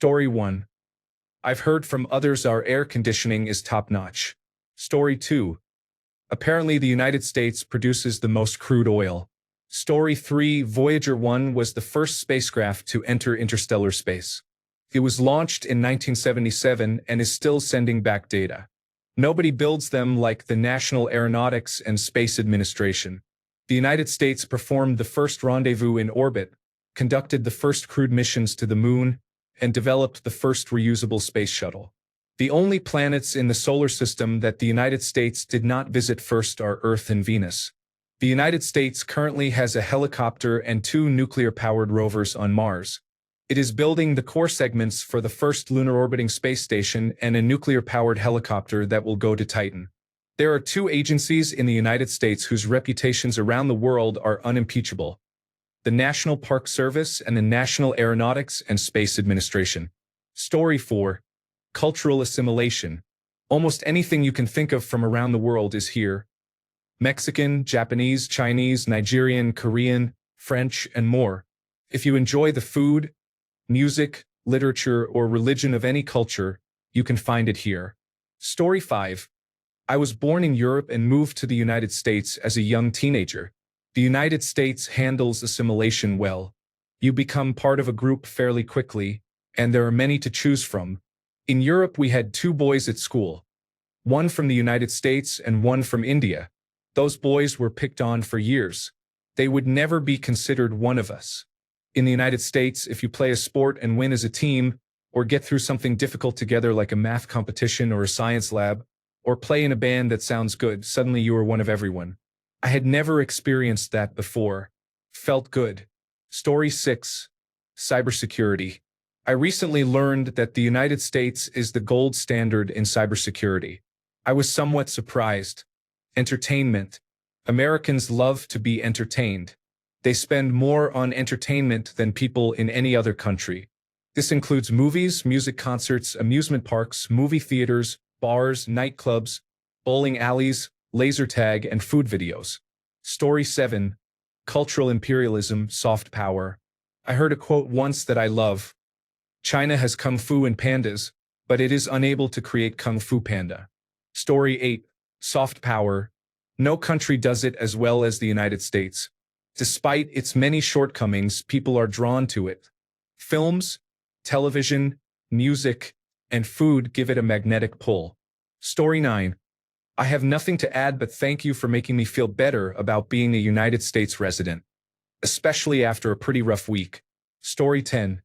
Story 1. I've heard from others our air conditioning is top-notch. Story 2. Apparently the United States produces the most crude oil. Story 3. Voyager 1 was the first spacecraft to enter interstellar space. It was launched in 1977 and is still sending back data. Nobody builds them like the National Aeronautics and Space Administration. The United States performed the first rendezvous in orbit, conducted the first crewed missions to the moon, and developed the first reusable space shuttle. The only planets in the solar system that the United States did not visit first are Earth and Venus. The United States currently has a helicopter and 2 nuclear-powered rovers on Mars. It is building the core segments for the first lunar orbiting space station and a nuclear-powered helicopter that will go to Titan. There are 2 agencies in the United States whose reputations around the world are unimpeachable: the National Park Service and the National Aeronautics and Space Administration. Story 4. Cultural assimilation. Almost anything you can think of from around the world is here. Mexican, Japanese, Chinese, Nigerian, Korean, French, and more. If you enjoy the food, music, literature, or religion of any culture, you can find it here. Story 5. I was born in Europe and moved to the United States as a young teenager. The United States handles assimilation well. You become part of a group fairly quickly, and there are many to choose from. In Europe, we had 2 boys at school. One from the United States and one from India. Those boys were picked on for years. They would never be considered one of us. In the United States, if you play a sport and win as a team, or get through something difficult together like a math competition or a science lab, or play in a band that sounds good, suddenly you are one of everyone. I had never experienced that before. Felt good. Story 6. Cybersecurity. I recently learned that the United States is the gold standard in cybersecurity. I was somewhat surprised. Entertainment. Americans love to be entertained. They spend more on entertainment than people in any other country. This includes movies, music concerts, amusement parks, movie theaters, bars, nightclubs, bowling alleys, laser tag, and food videos. Story 7. Cultural imperialism, soft power. I heard a quote once that I love. China has kung fu and pandas, but it is unable to create kung fu panda. Story 8. Soft power. No country does it as well as the United States. Despite its many shortcomings, people are drawn to it. Films, television, music, and food give it a magnetic pull. Story 9. I have nothing to add but thank you for making me feel better about being a United States resident, especially after a pretty rough week. Story 10.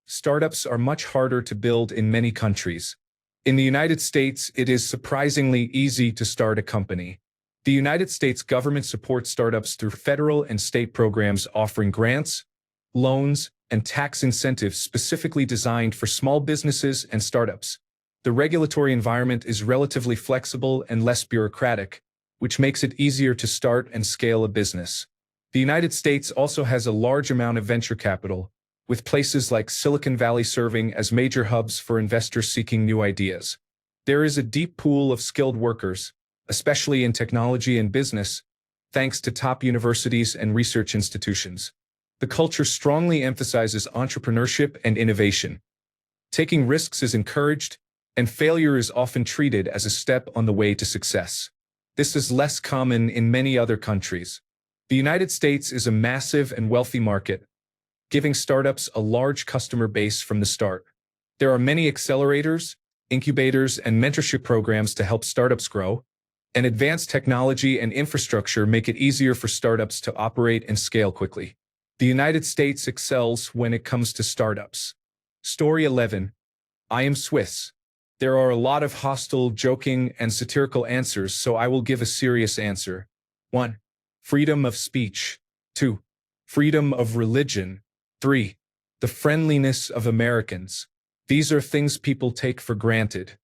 Startups are much harder to build in many countries. In the United States, it is surprisingly easy to start a company. The United States government supports startups through federal and state programs offering grants, loans, and tax incentives specifically designed for small businesses and startups. The regulatory environment is relatively flexible and less bureaucratic, which makes it easier to start and scale a business. The United States also has a large amount of venture capital, with places like Silicon Valley serving as major hubs for investors seeking new ideas. There is a deep pool of skilled workers, especially in technology and business, thanks to top universities and research institutions. The culture strongly emphasizes entrepreneurship and innovation. Taking risks is encouraged, and failure is often treated as a step on the way to success. This is less common in many other countries. The United States is a massive and wealthy market, giving startups a large customer base from the start. There are many accelerators, incubators, and mentorship programs to help startups grow, and advanced technology and infrastructure make it easier for startups to operate and scale quickly. The United States excels when it comes to startups. Story 11. I am Swiss. There are a lot of hostile, joking, and satirical answers, so I will give a serious answer. 1. Freedom of speech. 2. Freedom of religion. 3. The friendliness of Americans. These are things people take for granted.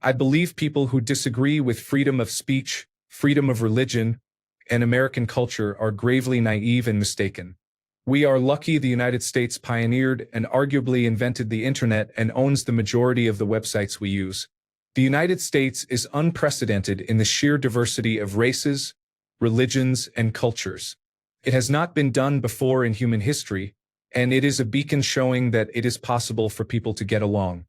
I believe people who disagree with freedom of speech, freedom of religion, and American culture are gravely naive and mistaken. We are lucky the United States pioneered and arguably invented the internet and owns the majority of the websites we use. The United States is unprecedented in the sheer diversity of races, religions, and cultures. It has not been done before in human history, and it is a beacon showing that it is possible for people to get along.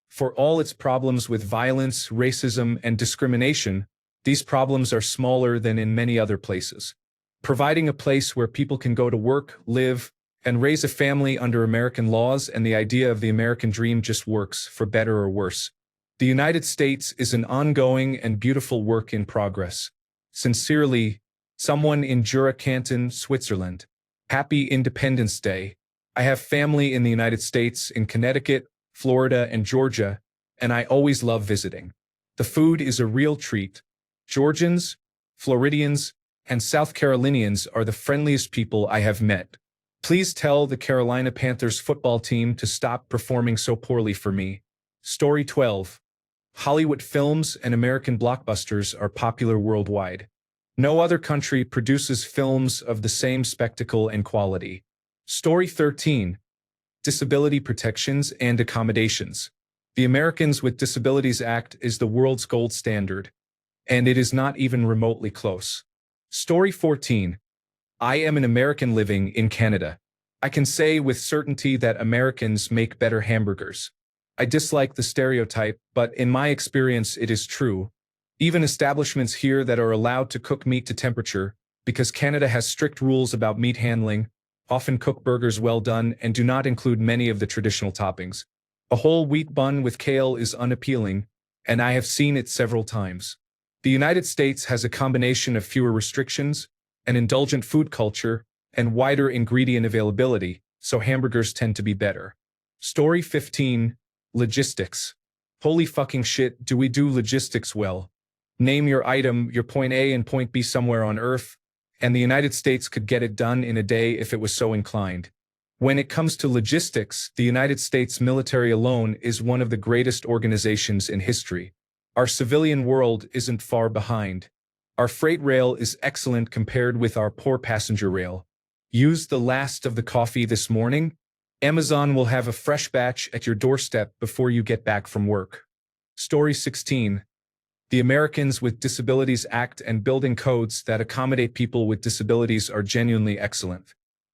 For all its problems with violence, racism, and discrimination, these problems are smaller than in many other places. Providing a place where people can go to work, live, and raise a family under American laws, and the idea of the American dream just works, for better or worse. The United States is an ongoing and beautiful work in progress. Sincerely, someone in Jura Canton, Switzerland. Happy Independence Day. I have family in the United States, in Connecticut, Florida, and Georgia, and I always love visiting. The food is a real treat. Georgians, Floridians, and South Carolinians are the friendliest people I have met. Please tell the Carolina Panthers football team to stop performing so poorly for me. Story 12. Hollywood films and American blockbusters are popular worldwide. No other country produces films of the same spectacle and quality. Story 13. Disability protections and accommodations. The Americans with Disabilities Act is the world's gold standard, and it is not even remotely close. Story 14. I am an American living in Canada. I can say with certainty that Americans make better hamburgers. I dislike the stereotype, but in my experience it is true. Even establishments here that are allowed to cook meat to temperature, because Canada has strict rules about meat handling, often cook burgers well done and do not include many of the traditional toppings. A whole wheat bun with kale is unappealing, and I have seen it several times. The United States has a combination of fewer restrictions, an indulgent food culture, and wider ingredient availability, so hamburgers tend to be better. Story 15. Logistics. Holy fucking shit, do we do logistics well? Name your item, your point A and point B somewhere on Earth, and the United States could get it done in a day if it was so inclined. When it comes to logistics, the United States military alone is one of the greatest organizations in history. Our civilian world isn't far behind. Our freight rail is excellent compared with our poor passenger rail. Used the last of the coffee this morning? Amazon will have a fresh batch at your doorstep before you get back from work. Story 16. The Americans with Disabilities Act and building codes that accommodate people with disabilities are genuinely excellent.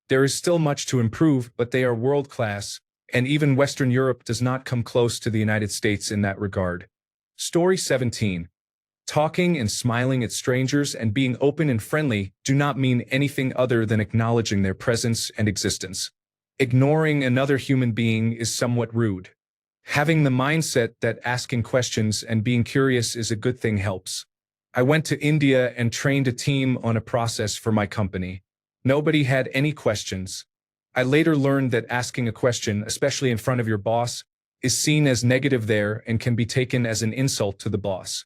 There is still much to improve, but they are world-class, and even Western Europe does not come close to the United States in that regard. Story 17. Talking and smiling at strangers and being open and friendly do not mean anything other than acknowledging their presence and existence. Ignoring another human being is somewhat rude. Having the mindset that asking questions and being curious is a good thing helps. I went to India and trained a team on a process for my company. Nobody had any questions. I later learned that asking a question, especially in front of your boss, is seen as negative there and can be taken as an insult to the boss.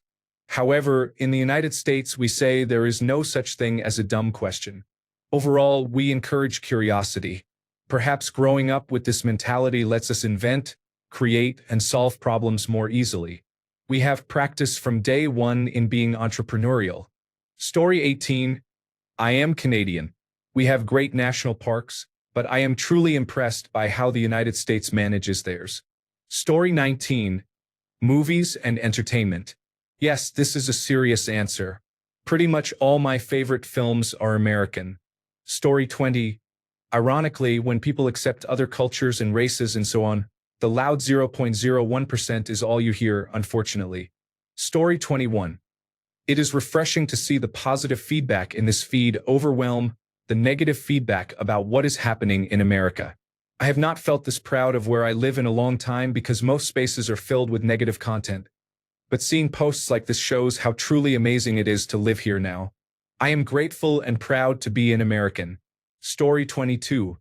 However, in the United States, we say there is no such thing as a dumb question. Overall, we encourage curiosity. Perhaps growing up with this mentality lets us invent, create, and solve problems more easily. We have practice from day one in being entrepreneurial. Story 18. I am Canadian. We have great national parks, but I am truly impressed by how the United States manages theirs. Story 19. Movies and entertainment. Yes, this is a serious answer. Pretty much all my favorite films are American. Story 20. Ironically, when people accept other cultures and races and so on, the loud 0.01% is all you hear, unfortunately. Story 21. It is refreshing to see the positive feedback in this feed overwhelm the negative feedback about what is happening in America. I have not felt this proud of where I live in a long time because most spaces are filled with negative content. But seeing posts like this shows how truly amazing it is to live here now. I am grateful and proud to be an American. Story 22.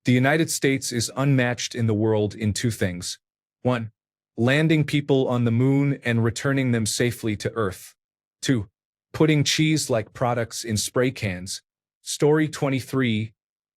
The United States is unmatched in the world in two things. 1. Landing people on the moon and returning them safely to Earth. 2. Putting cheese-like products in spray cans. Story 23.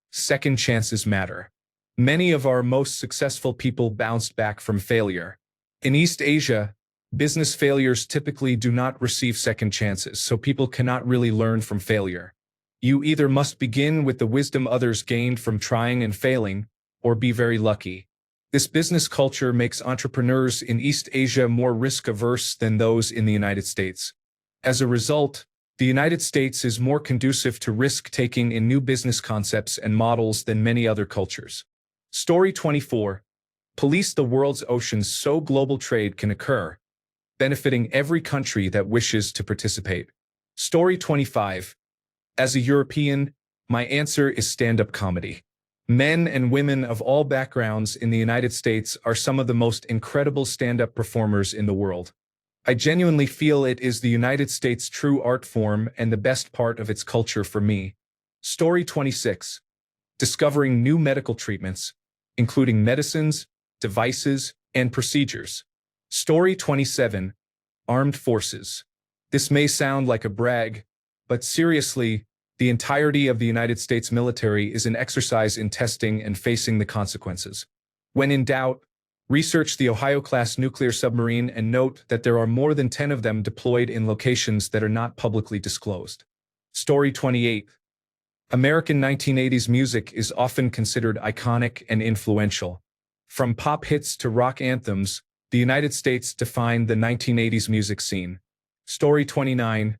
Second chances matter. Many of our most successful people bounced back from failure. In East Asia, business failures typically do not receive second chances, so people cannot really learn from failure. You either must begin with the wisdom others gained from trying and failing, or be very lucky. This business culture makes entrepreneurs in East Asia more risk-averse than those in the United States. As a result, the United States is more conducive to risk-taking in new business concepts and models than many other cultures. Story 24. Police the world's oceans so global trade can occur, benefiting every country that wishes to participate. Story 25. As a European, my answer is stand-up comedy. Men and women of all backgrounds in the United States are some of the most incredible stand-up performers in the world. I genuinely feel it is the United States' true art form and the best part of its culture for me. Story 26. Discovering new medical treatments, including medicines, devices, and procedures. Story 27. Armed Forces. This may sound like a brag, but seriously, the entirety of the United States military is an exercise in testing and facing the consequences. When in doubt, research the Ohio-class nuclear submarine and note that there are more than 10 of them deployed in locations that are not publicly disclosed. Story 28. American 1980s music is often considered iconic and influential. From pop hits to rock anthems, the United States defined the 1980s music scene. Story 29.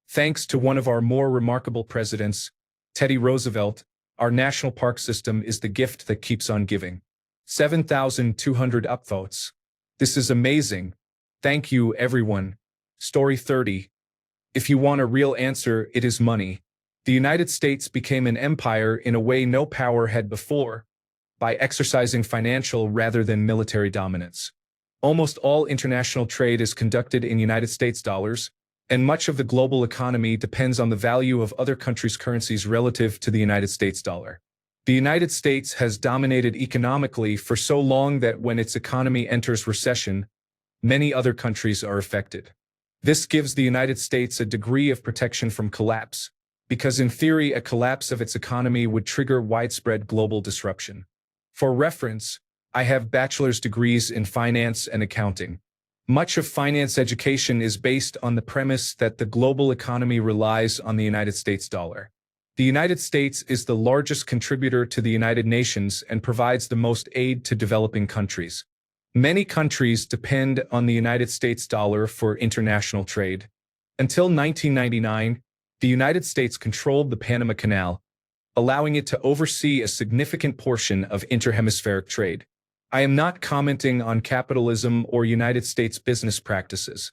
Thanks to one of our more remarkable presidents, Teddy Roosevelt, our national park system is the gift that keeps on giving. 7,200 upvotes. This is amazing. Thank you, everyone. Story 30. If you want a real answer, it is money. The United States became an empire in a way no power had before, by exercising financial rather than military dominance. Almost all international trade is conducted in United States dollars, and much of the global economy depends on the value of other countries' currencies relative to the United States dollar. The United States has dominated economically for so long that when its economy enters recession, many other countries are affected. This gives the United States a degree of protection from collapse, because in theory a collapse of its economy would trigger widespread global disruption. For reference, I have bachelor's degrees in finance and accounting. Much of finance education is based on the premise that the global economy relies on the United States dollar. The United States is the largest contributor to the United Nations and provides the most aid to developing countries. Many countries depend on the United States dollar for international trade. Until 1999, the United States controlled the Panama Canal, allowing it to oversee a significant portion of interhemispheric trade. I am not commenting on capitalism or United States business practices.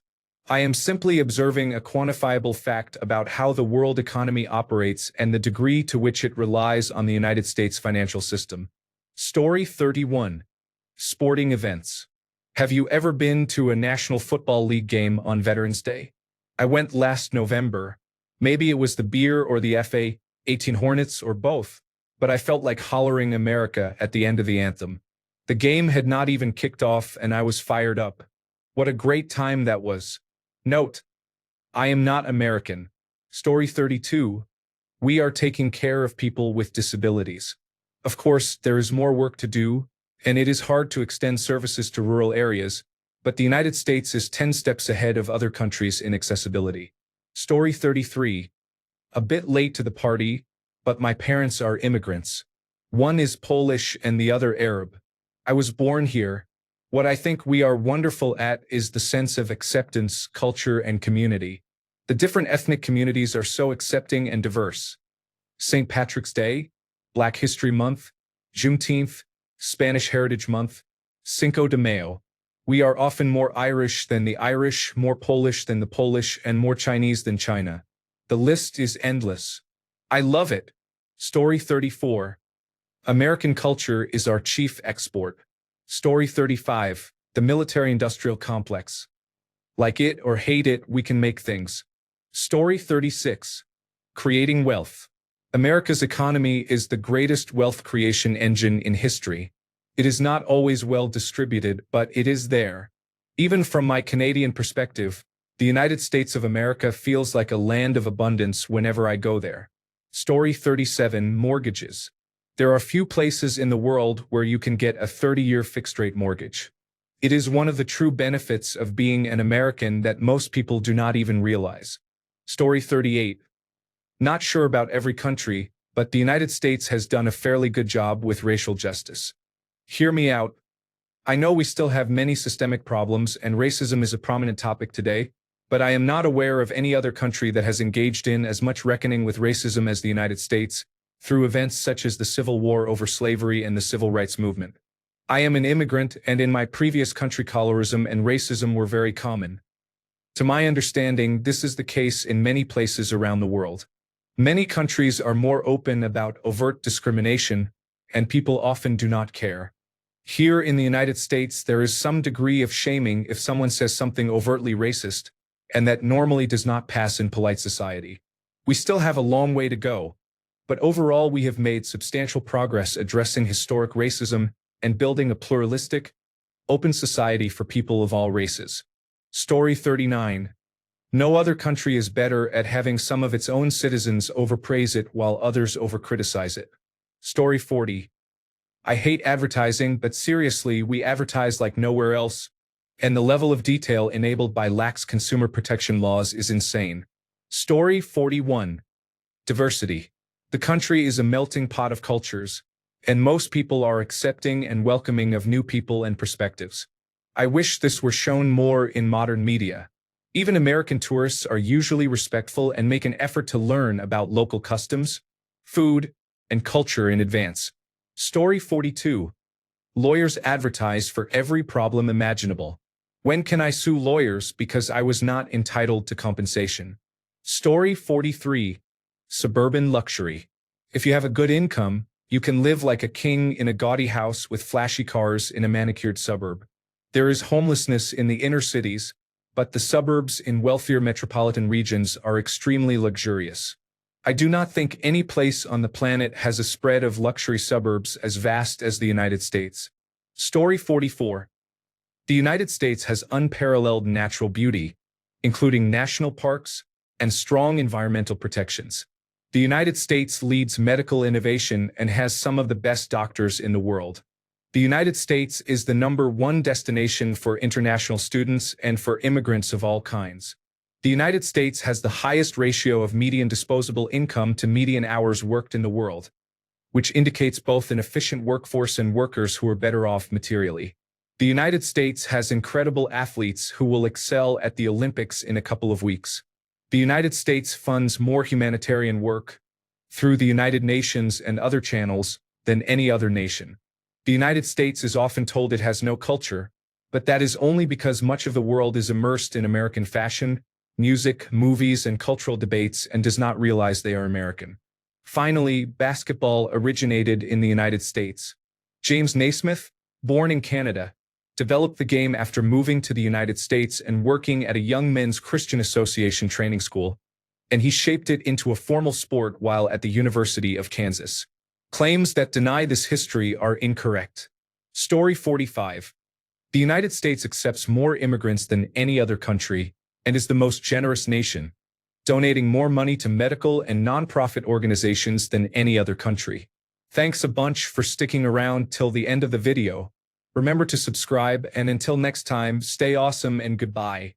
I am simply observing a quantifiable fact about how the world economy operates and the degree to which it relies on the United States financial system. Story 31. Sporting events. Have you ever been to a National Football League game on Veterans Day? I went last November. Maybe it was the beer or the FA 18 Hornets or both, but I felt like hollering America at the end of the anthem. The game had not even kicked off and I was fired up. What a great time that was. Note, I am not American. Story 32. We are taking care of people with disabilities. Of course, there is more work to do, and it is hard to extend services to rural areas, but the United States is 10 steps ahead of other countries in accessibility. Story 33. A bit late to the party, but my parents are immigrants. One is Polish and the other Arab. I was born here. What I think we are wonderful at is the sense of acceptance, culture, and community. The different ethnic communities are so accepting and diverse. St. Patrick's Day, Black History Month, Juneteenth, Spanish Heritage Month, Cinco de Mayo. We are often more Irish than the Irish, more Polish than the Polish, and more Chinese than China. The list is endless. I love it. Story 34. American culture is our chief export. Story 35. The military-industrial complex. Like it or hate it, we can make things. Story 36. Creating wealth. America's economy is the greatest wealth creation engine in history. It is not always well distributed, but it is there. Even from my Canadian perspective, the United States of America feels like a land of abundance whenever I go there. Story 37. Mortgages. There are few places in the world where you can get a 30-year fixed-rate mortgage. It is one of the true benefits of being an American that most people do not even realize. Story 38. Not sure about every country, but the United States has done a fairly good job with racial justice. Hear me out. I know we still have many systemic problems and racism is a prominent topic today, but I am not aware of any other country that has engaged in as much reckoning with racism as the United States, through events such as the Civil War over slavery and the Civil Rights Movement. I am an immigrant, and in my previous country colorism and racism were very common. To my understanding, this is the case in many places around the world. Many countries are more open about overt discrimination, and people often do not care. Here in the United States, there is some degree of shaming if someone says something overtly racist, and that normally does not pass in polite society. We still have a long way to go, but overall we have made substantial progress addressing historic racism and building a pluralistic, open society for people of all races. Story 39. No other country is better at having some of its own citizens overpraise it while others overcriticize it. Story 40. I hate advertising, but seriously, we advertise like nowhere else, and the level of detail enabled by lax consumer protection laws is insane. Story 41. Diversity. The country is a melting pot of cultures, and most people are accepting and welcoming of new people and perspectives. I wish this were shown more in modern media. Even American tourists are usually respectful and make an effort to learn about local customs, food, and culture in advance. Story 42. Lawyers advertise for every problem imaginable. When can I sue lawyers because I was not entitled to compensation? Story 43. Suburban luxury. If you have a good income, you can live like a king in a gaudy house with flashy cars in a manicured suburb. There is homelessness in the inner cities, but the suburbs in wealthier metropolitan regions are extremely luxurious. I do not think any place on the planet has a spread of luxury suburbs as vast as the United States. Story 44. The United States has unparalleled natural beauty, including national parks and strong environmental protections. The United States leads medical innovation and has some of the best doctors in the world. The United States is the #1 destination for international students and for immigrants of all kinds. The United States has the highest ratio of median disposable income to median hours worked in the world, which indicates both an efficient workforce and workers who are better off materially. The United States has incredible athletes who will excel at the Olympics in a couple of weeks. The United States funds more humanitarian work through the United Nations and other channels than any other nation. The United States is often told it has no culture, but that is only because much of the world is immersed in American fashion, music, movies, and cultural debates and does not realize they are American. Finally, basketball originated in the United States. James Naismith, born in Canada, developed the game after moving to the United States and working at a Young Men's Christian Association training school, and he shaped it into a formal sport while at the University of Kansas. Claims that deny this history are incorrect. Story 45. The United States accepts more immigrants than any other country and is the most generous nation, donating more money to medical and nonprofit organizations than any other country. Thanks a bunch for sticking around till the end of the video. Remember to subscribe, and until next time, stay awesome and goodbye.